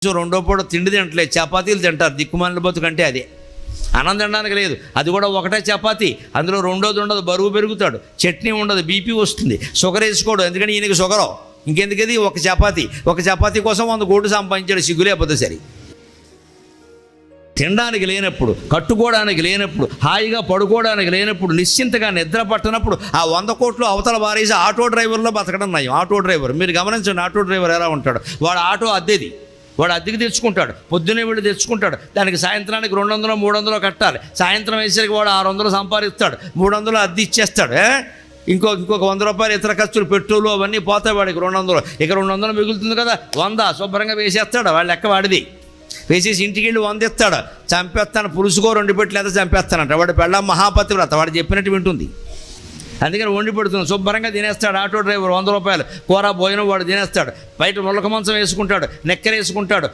రెండో పూట తిండి తింటలేదు, చపాతీలు తింటారు. దిక్కుమాలిన బతుకంటే అదే. అన్నం తినడానికి లేదు, అది కూడా ఒకటే చపాతీ, అందులో రెండోది ఉండదు, బరువు పెరుగుతాడు. చట్నీ ఉండదు, బీపీ వస్తుంది. షుగర్ వేసుకోడు, ఎందుకని ఈయనకి షుగరు. ఇంకెందుకది ఒక చపాతీ కోసం 100 కోట్లు సంపాదించాడు, సిగ్గులేకపోతే సరి. తినడానికి లేనప్పుడు, కట్టుకోవడానికి లేనప్పుడు, హాయిగా పడుకోవడానికి లేనప్పుడు, నిశ్చింతగా నిద్ర పట్టనప్పుడు ఆ 100 కోట్లు అవతల బారేసి ఆటో డ్రైవర్లో బతకడం నయం. ఆటో డ్రైవర్ మీరు గమనించండి, ఆటో డ్రైవర్ ఎలా ఉంటాడు. వాడు ఆటో అద్దెది, వాడు అద్దెకి తెచ్చుకుంటాడు, పొద్దున్నే వీళ్ళు తెచ్చుకుంటాడు. దానికి సాయంత్రానికి 200 300 కట్టాలి. సాయంత్రం వేసరికి వాడు 600 సంపాదిస్తాడు, 300 అద్దె ఇచ్చేస్తాడు. ఇంకొక 100 రూపాయలు ఇతర ఖర్చులు, పెట్రోలు అవన్నీ పోతాయి వాడికి 200. ఇక 200 మిగులుతుంది కదా, 100 శుభ్రంగా వేసేస్తాడు. వాళ్ళ లెక్క వాడిది. వేసేసి ఇంటికి వెళ్ళి 100 ఇస్తాడు. చంపేస్తాను, పులుసుకో 2 పెట్టలు అయితే చంపేస్తానంట. వాడు పెళ్ళాం మహాపతివ్రత, వాడు చెప్పినట్టు వింటుంది. అందుకని వండి పెడుతుంది, శుభ్రంగా తినేస్తాడు. ఆటో డ్రైవర్ 100 రూపాయలు కూర భోజనం వాడు తినేస్తాడు. బయట నులక మంచం వేసుకుంటాడు, నెక్కర వేసుకుంటాడు,